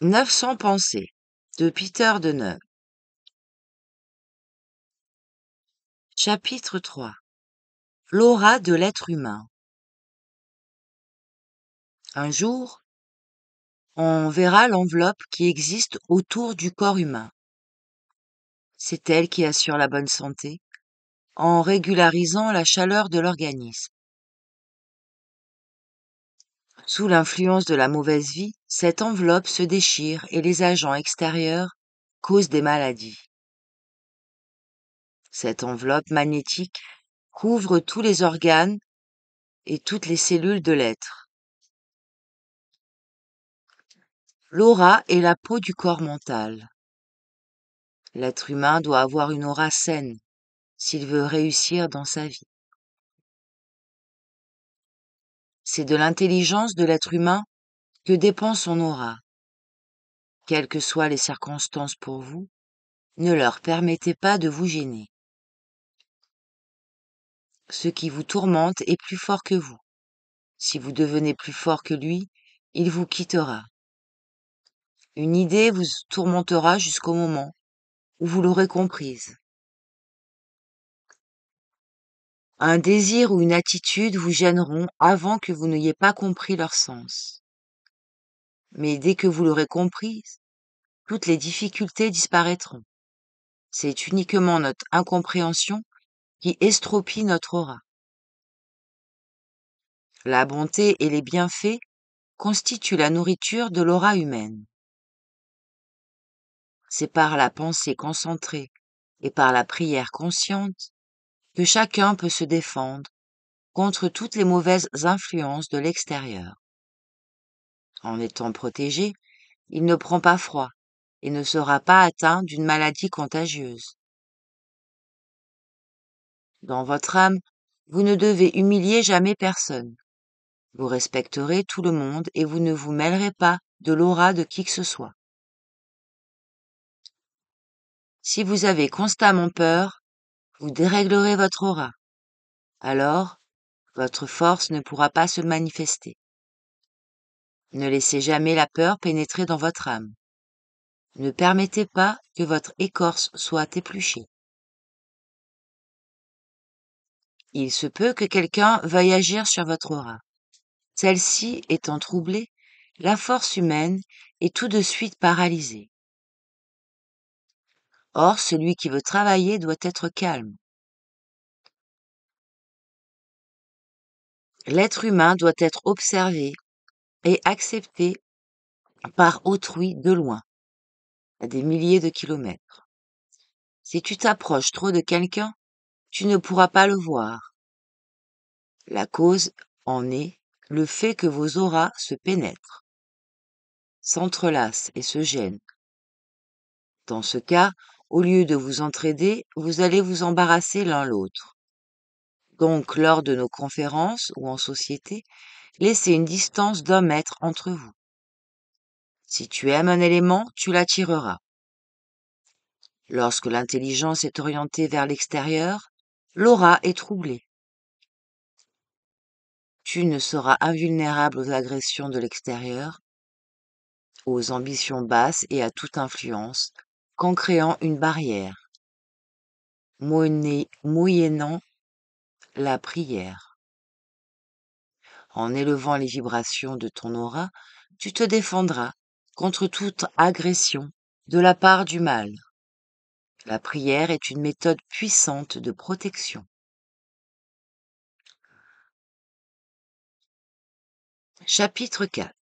900 pensées de Peter Deneuve. Chapitre 3. L'aura de l'être humain. Un jour, on verra l'enveloppe qui existe autour du corps humain. C'est elle qui assure la bonne santé, en régularisant la chaleur de l'organisme. Sous l'influence de la mauvaise vie, cette enveloppe se déchire et les agents extérieurs causent des maladies. Cette enveloppe magnétique couvre tous les organes et toutes les cellules de l'être. L'aura est la peau du corps mental. L'être humain doit avoir une aura saine s'il veut réussir dans sa vie. C'est de l'intelligence de l'être humain que dépend son aura. Quelles que soient les circonstances pour vous, ne leur permettez pas de vous gêner. Ce qui vous tourmente est plus fort que vous. Si vous devenez plus fort que lui, il vous quittera. Une idée vous tourmentera jusqu'au moment où vous l'aurez comprise. Un désir ou une attitude vous gêneront avant que vous n'ayez pas compris leur sens. Mais dès que vous l'aurez comprise, toutes les difficultés disparaîtront. C'est uniquement notre incompréhension qui estropie notre aura. La bonté et les bienfaits constituent la nourriture de l'aura humaine. C'est par la pensée concentrée et par la prière consciente que chacun peut se défendre contre toutes les mauvaises influences de l'extérieur. En étant protégé, il ne prend pas froid et ne sera pas atteint d'une maladie contagieuse. Dans votre âme, vous ne devez humilier jamais personne. Vous respecterez tout le monde et vous ne vous mêlerez pas de l'aura de qui que ce soit. Si vous avez constamment peur, vous déréglerez votre aura. Alors, votre force ne pourra pas se manifester. Ne laissez jamais la peur pénétrer dans votre âme. Ne permettez pas que votre écorce soit épluchée. Il se peut que quelqu'un veuille agir sur votre aura. Celle-ci étant troublée, la force humaine est tout de suite paralysée. Or, celui qui veut travailler doit être calme. L'être humain doit être observé et accepté par autrui de loin, à des milliers de kilomètres. Si tu t'approches trop de quelqu'un, tu ne pourras pas le voir. La cause en est le fait que vos auras se pénètrent, s'entrelacent et se gênent. Dans ce cas, au lieu de vous entraider, vous allez vous embarrasser l'un l'autre. Donc, lors de nos conférences ou en société, laissez une distance d'1 mètre entre vous. Si tu aimes un élément, tu l'attireras. Lorsque l'intelligence est orientée vers l'extérieur, l'aura est troublée. Tu ne seras invulnérable aux agressions de l'extérieur, aux ambitions basses et à toute influence, qu'en créant une barrière, moyennant la prière. En élevant les vibrations de ton aura, tu te défendras contre toute agression de la part du mal. La prière est une méthode puissante de protection. Chapitre 4.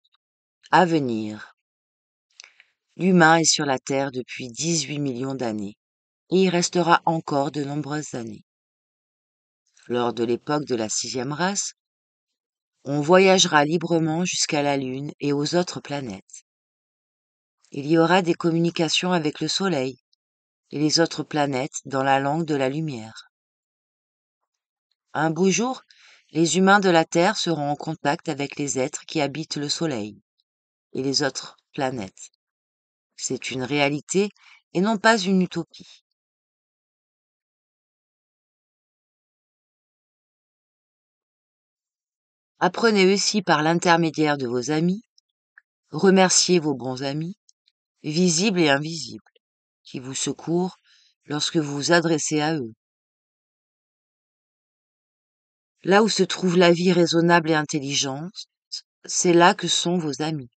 Avenir. L'humain est sur la Terre depuis 18 millions d'années et y restera encore de nombreuses années. Lors de l'époque de la 6e race, on voyagera librement jusqu'à la Lune et aux autres planètes. Il y aura des communications avec le Soleil et les autres planètes dans la langue de la lumière. Un beau jour, les humains de la Terre seront en contact avec les êtres qui habitent le Soleil et les autres planètes. C'est une réalité et non pas une utopie. Apprenez aussi par l'intermédiaire de vos amis, remerciez vos bons amis visibles et invisibles, qui vous secourent lorsque vous vous adressez à eux. Là où se trouve la vie raisonnable et intelligente, c'est là que sont vos amis.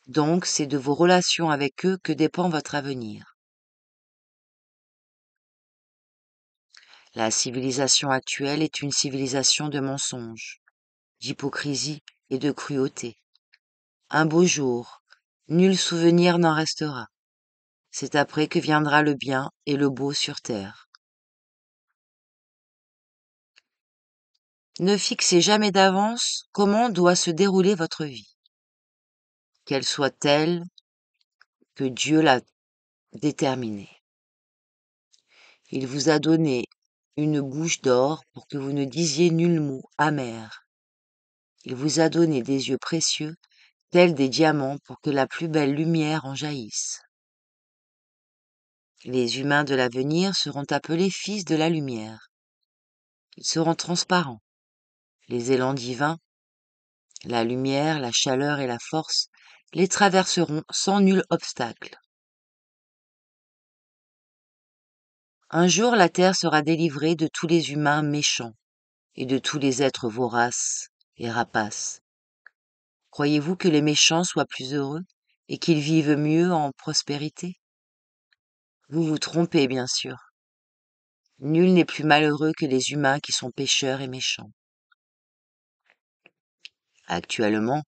Donc, c'est de vos relations avec eux que dépend votre avenir. La civilisation actuelle est une civilisation de mensonges, d'hypocrisie et de cruauté. Un beau jour, nul souvenir n'en restera. C'est après que viendra le bien et le beau sur terre. Ne fixez jamais d'avance comment doit se dérouler votre vie, qu'elle soit telle que Dieu l'a déterminée. Il vous a donné une bouche d'or pour que vous ne disiez nul mot amer. Il vous a donné des yeux précieux, tels des diamants, pour que la plus belle lumière en jaillisse. Les humains de l'avenir seront appelés fils de la lumière. Ils seront transparents. Les élans divins, la lumière, la chaleur et la force les traverseront sans nul obstacle. Un jour la terre sera délivrée de tous les humains méchants et de tous les êtres voraces et rapaces. Croyez-vous que les méchants soient plus heureux et qu'ils vivent mieux en prospérité? Vous vous trompez, bien sûr. Nul n'est plus malheureux que les humains qui sont pécheurs et méchants. Actuellement,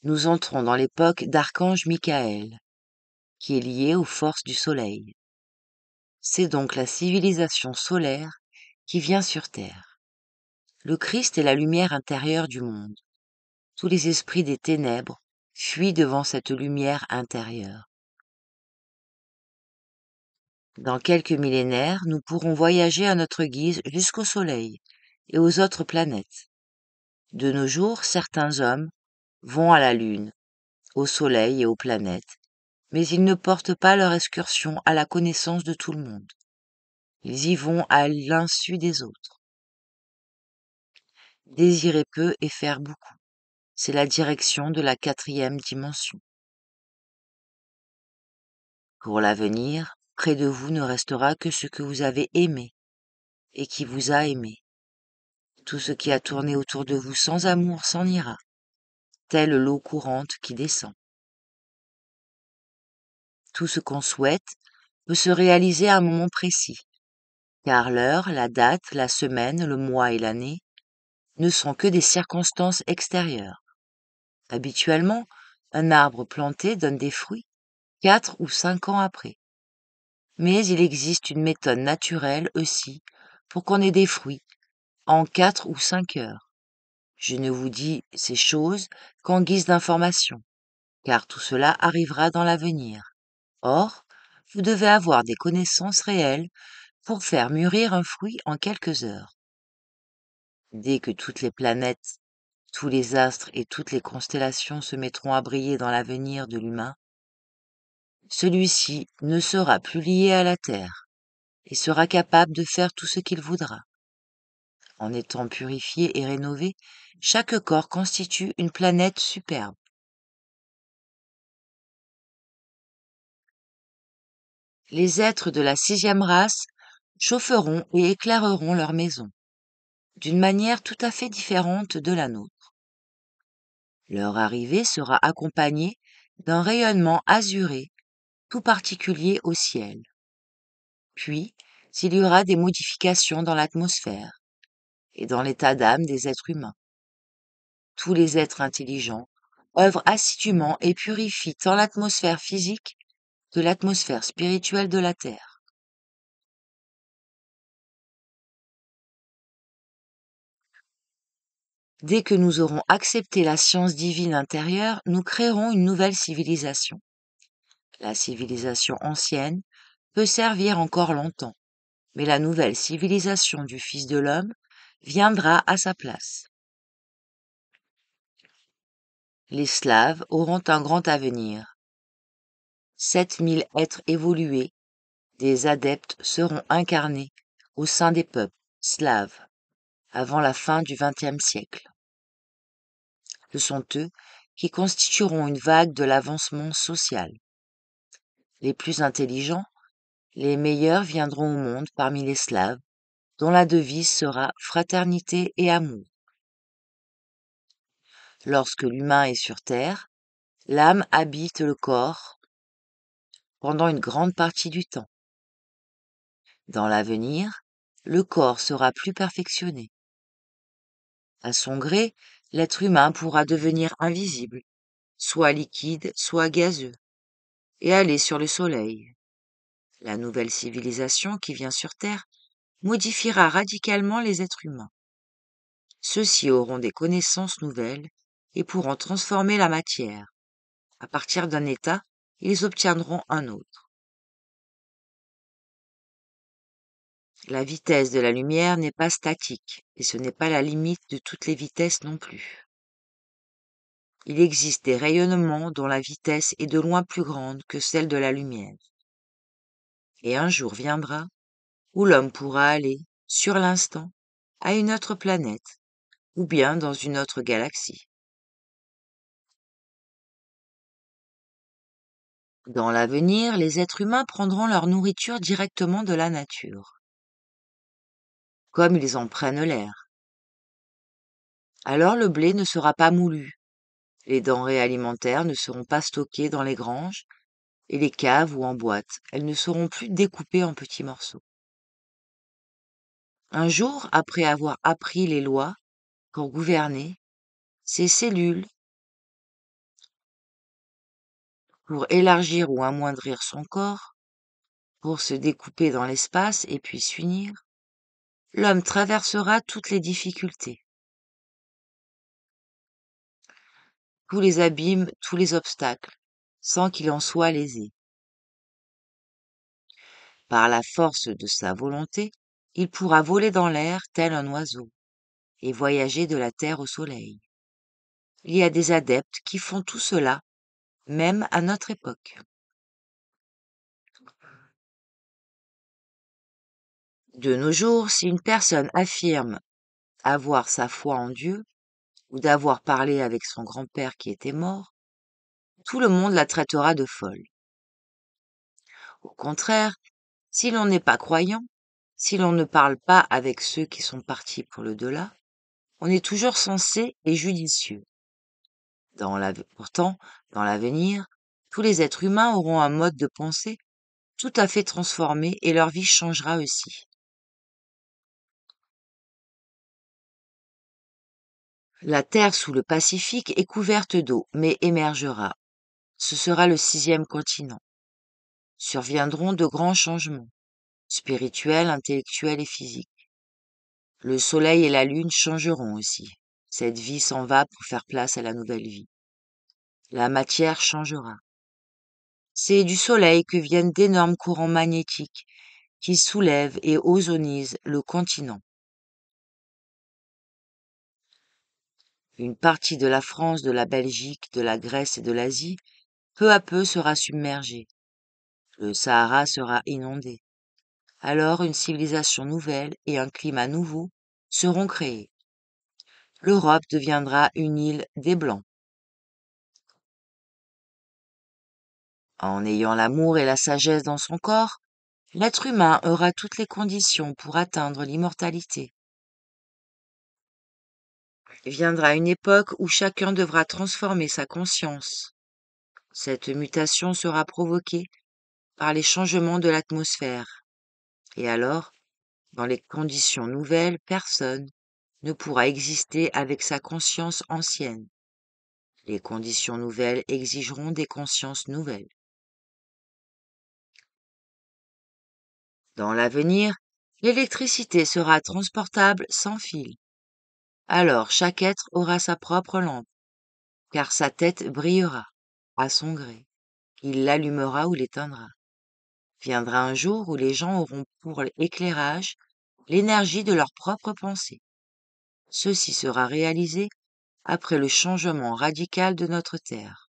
nous entrons dans l'époque d'Archange Michael, qui est liée aux forces du soleil. C'est donc la civilisation solaire qui vient sur Terre. Le Christ est la lumière intérieure du monde. Tous les esprits des ténèbres fuient devant cette lumière intérieure. Dans quelques millénaires, nous pourrons voyager à notre guise jusqu'au Soleil et aux autres planètes. De nos jours, certains hommes vont à la Lune, au Soleil et aux planètes, mais ils ne portent pas leur excursion à la connaissance de tout le monde. Ils y vont à l'insu des autres. Désirer peu et faire beaucoup, c'est la direction de la 4e dimension. Pour l'avenir, près de vous ne restera que ce que vous avez aimé et qui vous a aimé. Tout ce qui a tourné autour de vous sans amour s'en ira, telle l'eau courante qui descend. Tout ce qu'on souhaite peut se réaliser à un moment précis, car l'heure, la date, la semaine, le mois et l'année ne sont que des circonstances extérieures. Habituellement, un arbre planté donne des fruits 4 ou 5 ans après. Mais il existe une méthode naturelle aussi pour qu'on ait des fruits en 4 ou 5 heures. Je ne vous dis ces choses qu'en guise d'information, car tout cela arrivera dans l'avenir. Or, vous devez avoir des connaissances réelles pour faire mûrir un fruit en quelques heures. Dès que toutes les planètes, tous les astres et toutes les constellations se mettront à briller dans l'avenir de l'humain, celui-ci ne sera plus lié à la Terre et sera capable de faire tout ce qu'il voudra. En étant purifié et rénové, chaque corps constitue une planète superbe. Les êtres de la 6e race chaufferont et éclaireront leur maison, d'une manière tout à fait différente de la nôtre. Leur arrivée sera accompagnée d'un rayonnement azuré, tout particulier au ciel. Puis, s'il y aura des modifications dans l'atmosphère et dans l'état d'âme des êtres humains. Tous les êtres intelligents œuvrent assidûment et purifient tant l'atmosphère physique que l'atmosphère spirituelle de la Terre. Dès que nous aurons accepté la science divine intérieure, nous créerons une nouvelle civilisation. La civilisation ancienne peut servir encore longtemps, mais la nouvelle civilisation du Fils de l'homme viendra à sa place. Les Slaves auront un grand avenir. 7000 êtres évolués, des adeptes seront incarnés au sein des peuples slaves avant la fin du XXe siècle. Ce sont eux qui constitueront une vague de l'avancement social. Les plus intelligents, les meilleurs viendront au monde parmi les Slaves, dont la devise sera fraternité et amour. Lorsque l'humain est sur Terre, l'âme habite le corps pendant une grande partie du temps. Dans l'avenir, le corps sera plus perfectionné. À son gré, l'être humain pourra devenir invisible, soit liquide, soit gazeux, et aller sur le soleil. La nouvelle civilisation qui vient sur Terre modifiera radicalement les êtres humains. Ceux-ci auront des connaissances nouvelles et pourront transformer la matière. À partir d'un état, ils obtiendront un autre. La vitesse de la lumière n'est pas statique, et ce n'est pas la limite de toutes les vitesses non plus. Il existe des rayonnements dont la vitesse est de loin plus grande que celle de la lumière. Et un jour viendra où l'homme pourra aller, sur l'instant, à une autre planète, ou bien dans une autre galaxie. Dans l'avenir, les êtres humains prendront leur nourriture directement de la nature, comme ils en prennent l'air. Alors le blé ne sera pas moulu, les denrées alimentaires ne seront pas stockées dans les granges, et les caves ou en boîte, elles ne seront plus découpées en petits morceaux. Un jour, après avoir appris les lois pour gouverner, ces cellules, pour élargir ou amoindrir son corps, pour se découper dans l'espace et puis s'unir, l'homme traversera toutes les difficultés, tous les abîmes, tous les obstacles, sans qu'il en soit lésé. Par la force de sa volonté, il pourra voler dans l'air tel un oiseau et voyager de la terre au soleil. Il y a des adeptes qui font tout cela, même à notre époque. De nos jours, si une personne affirme avoir sa foi en Dieu, ou d'avoir parlé avec son grand-père qui était mort, tout le monde la traitera de folle. Au contraire, si l'on n'est pas croyant, si l'on ne parle pas avec ceux qui sont partis pour le delà, on est toujours sensé et judicieux. Pourtant, dans l'avenir, tous les êtres humains auront un mode de pensée tout à fait transformé et leur vie changera aussi. La terre sous le Pacifique est couverte d'eau, mais émergera. Ce sera le 6e continent. Surviendront de grands changements, spirituels, intellectuels et physiques. Le soleil et la lune changeront aussi. Cette vie s'en va pour faire place à la nouvelle vie. La matière changera. C'est du soleil que viennent d'énormes courants magnétiques qui soulèvent et ozonisent le continent. Une partie de la France, de la Belgique, de la Grèce et de l'Asie, peu à peu sera submergée. Le Sahara sera inondé. Alors une civilisation nouvelle et un climat nouveau seront créés. L'Europe deviendra une île des Blancs. En ayant l'amour et la sagesse dans son corps, l'être humain aura toutes les conditions pour atteindre l'immortalité. Viendra une époque où chacun devra transformer sa conscience. Cette mutation sera provoquée par les changements de l'atmosphère. Et alors, dans les conditions nouvelles, personne ne pourra exister avec sa conscience ancienne. Les conditions nouvelles exigeront des consciences nouvelles. Dans l'avenir, l'électricité sera transportable sans fil. Alors chaque être aura sa propre lampe, car sa tête brillera à son gré. Il l'allumera ou l'éteindra. Viendra un jour où les gens auront pour éclairage l'énergie de leur propre pensée. Ceci sera réalisé après le changement radical de notre Terre.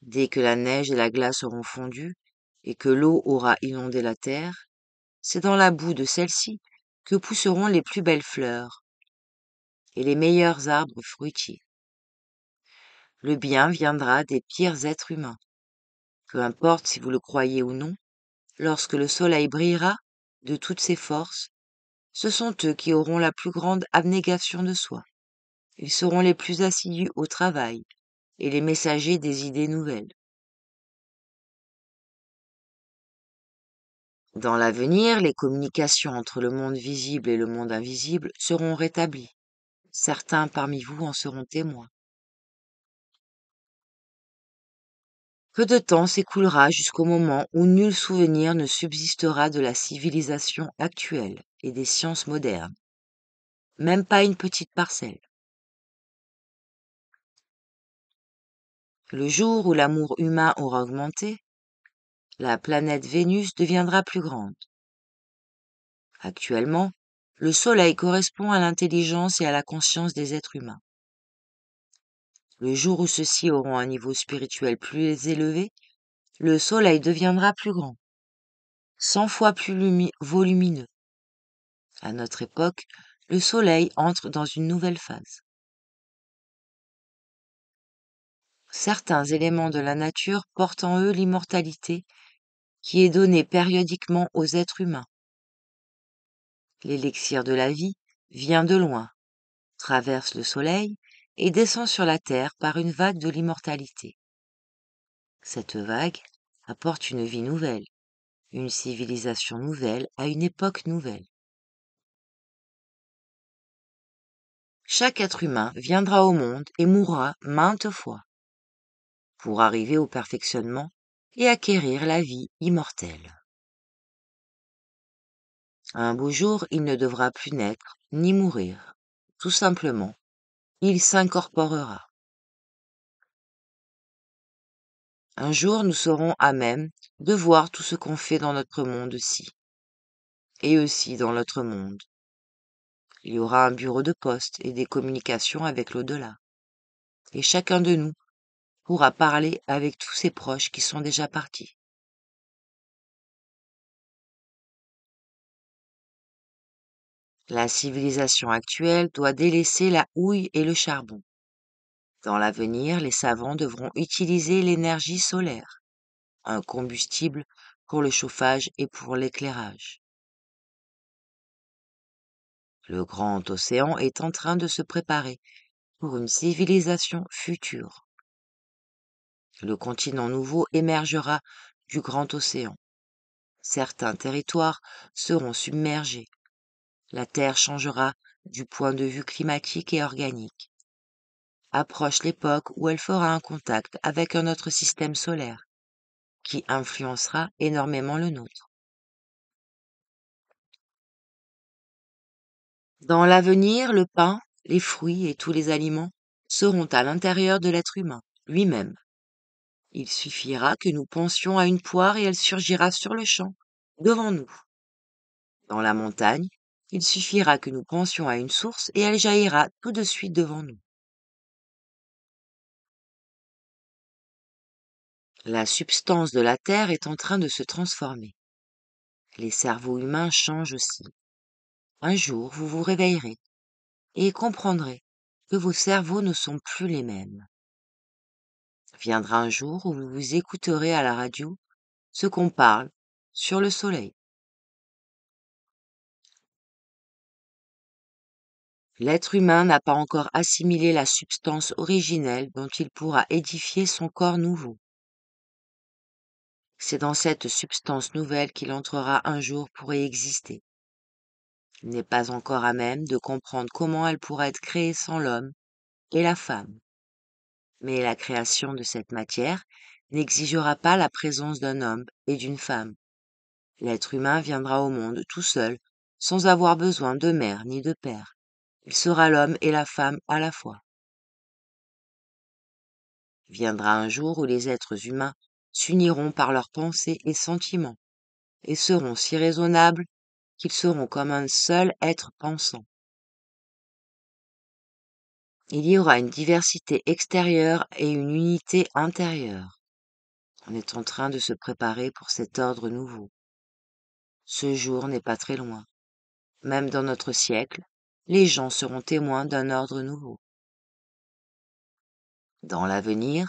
Dès que la neige et la glace auront fondu et que l'eau aura inondé la Terre, c'est dans la boue de celle-ci que pousseront les plus belles fleurs et les meilleurs arbres fruitiers. Le bien viendra des pires êtres humains. Peu importe si vous le croyez ou non, lorsque le soleil brillera de toutes ses forces, ce sont eux qui auront la plus grande abnégation de soi. Ils seront les plus assidus au travail et les messagers des idées nouvelles. Dans l'avenir, les communications entre le monde visible et le monde invisible seront rétablies. Certains parmi vous en seront témoins. Peu de temps s'écoulera jusqu'au moment où nul souvenir ne subsistera de la civilisation actuelle et des sciences modernes, même pas une petite parcelle. Le jour où l'amour humain aura augmenté, la planète Vénus deviendra plus grande. Actuellement, le Soleil correspond à l'intelligence et à la conscience des êtres humains. Le jour où ceux-ci auront un niveau spirituel plus élevé, le Soleil deviendra plus grand, 100 fois plus volumineux. À notre époque, le Soleil entre dans une nouvelle phase. Certains éléments de la nature portent en eux l'immortalité qui est donnée périodiquement aux êtres humains. L'élixir de la vie vient de loin, traverse le Soleil et descend sur la Terre par une vague de l'immortalité. Cette vague apporte une vie nouvelle, une civilisation nouvelle à une époque nouvelle. Chaque être humain viendra au monde et mourra maintes fois pour arriver au perfectionnement et acquérir la vie immortelle. Un beau jour, il ne devra plus naître ni mourir. Tout simplement, il s'incorporera. Un jour, nous serons à même de voir tout ce qu'on fait dans notre monde-ci, et aussi dans l'autre monde. Il y aura un bureau de poste et des communications avec l'au-delà. Et chacun de nous pourra parler avec tous ses proches qui sont déjà partis. La civilisation actuelle doit délaisser la houille et le charbon. Dans l'avenir, les savants devront utiliser l'énergie solaire, un combustible pour le chauffage et pour l'éclairage. Le grand océan est en train de se préparer pour une civilisation future. Le continent nouveau émergera du grand océan. Certains territoires seront submergés. La Terre changera du point de vue climatique et organique. Approche l'époque où elle fera un contact avec un autre système solaire, qui influencera énormément le nôtre. Dans l'avenir, le pain, les fruits et tous les aliments seront à l'intérieur de l'être humain, lui-même. Il suffira que nous pensions à une poire et elle surgira sur le champ, devant nous. Dans la montagne, il suffira que nous pensions à une source et elle jaillira tout de suite devant nous. La substance de la Terre est en train de se transformer. Les cerveaux humains changent aussi. Un jour, vous vous réveillerez et comprendrez que vos cerveaux ne sont plus les mêmes. Viendra un jour où vous écouterez à la radio ce qu'on parle sur le soleil. L'être humain n'a pas encore assimilé la substance originelle dont il pourra édifier son corps nouveau. C'est dans cette substance nouvelle qu'il entrera un jour pour y exister. Il n'est pas encore à même de comprendre comment elle pourra être créée sans l'homme et la femme. Mais la création de cette matière n'exigera pas la présence d'un homme et d'une femme. L'être humain viendra au monde tout seul, sans avoir besoin de mère ni de père. Il sera l'homme et la femme à la fois. Viendra un jour où les êtres humains s'uniront par leurs pensées et sentiments, et seront si raisonnables qu'ils seront comme un seul être pensant. Il y aura une diversité extérieure et une unité intérieure. On est en train de se préparer pour cet ordre nouveau. Ce jour n'est pas très loin. Même dans notre siècle, les gens seront témoins d'un ordre nouveau. Dans l'avenir,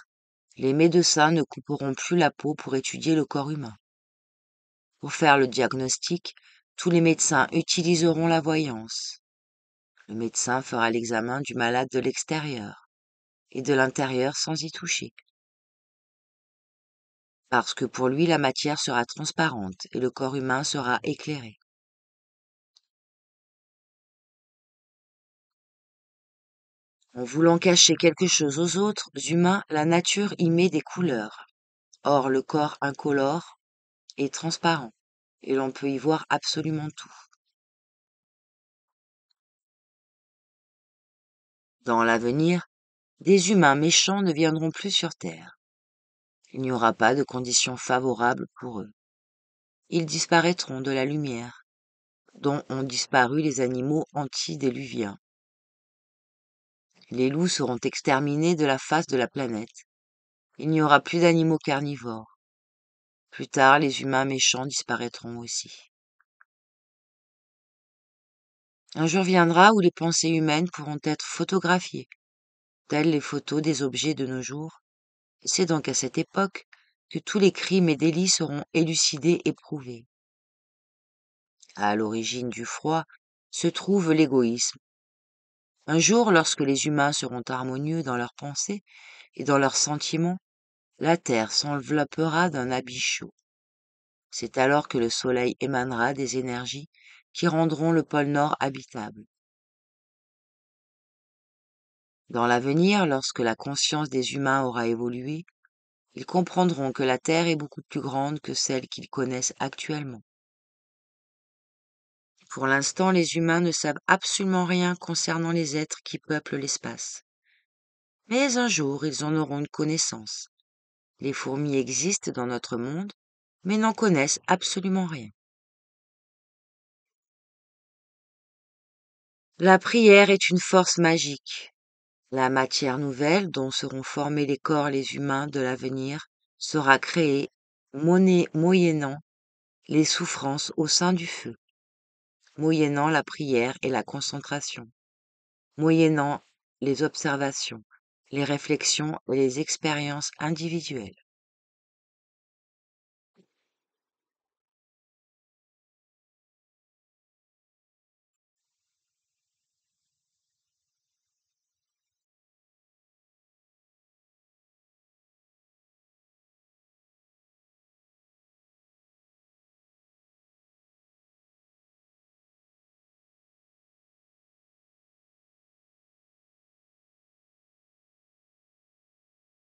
Les médecins ne couperont plus la peau pour étudier le corps humain. Pour faire le diagnostic, tous les médecins utiliseront la voyance. Le médecin fera l'examen du malade de l'extérieur et de l'intérieur sans y toucher, parce que pour lui la matière sera transparente et le corps humain sera éclairé. En voulant cacher quelque chose aux autres humains, la nature y met des couleurs. Or, le corps incolore est transparent, et l'on peut y voir absolument tout. Dans l'avenir, des humains méchants ne viendront plus sur Terre. Il n'y aura pas de conditions favorables pour eux. Ils disparaîtront de la lumière, dont ont disparu les animaux antédiluviens. Les loups seront exterminés de la face de la planète. Il n'y aura plus d'animaux carnivores. Plus tard, les humains méchants disparaîtront aussi. Un jour viendra où les pensées humaines pourront être photographiées, telles les photos des objets de nos jours. Et c'est donc à cette époque que tous les crimes et délits seront élucidés et prouvés. À l'origine du froid se trouve l'égoïsme. Un jour, lorsque les humains seront harmonieux dans leurs pensées et dans leurs sentiments, la terre s'enveloppera d'un habit chaud. C'est alors que le soleil émanera des énergies qui rendront le pôle Nord habitable. Dans l'avenir, lorsque la conscience des humains aura évolué, ils comprendront que la Terre est beaucoup plus grande que celle qu'ils connaissent actuellement. Pour l'instant, les humains ne savent absolument rien concernant les êtres qui peuplent l'espace. Mais un jour, ils en auront une connaissance. Les fourmis existent dans notre monde, mais n'en connaissent absolument rien. La prière est une force magique. La matière nouvelle dont seront formés les corps les humains de l'avenir sera créée moyennant les souffrances au sein du feu, moyennant la prière et la concentration, moyennant les observations, les réflexions et les expériences individuelles.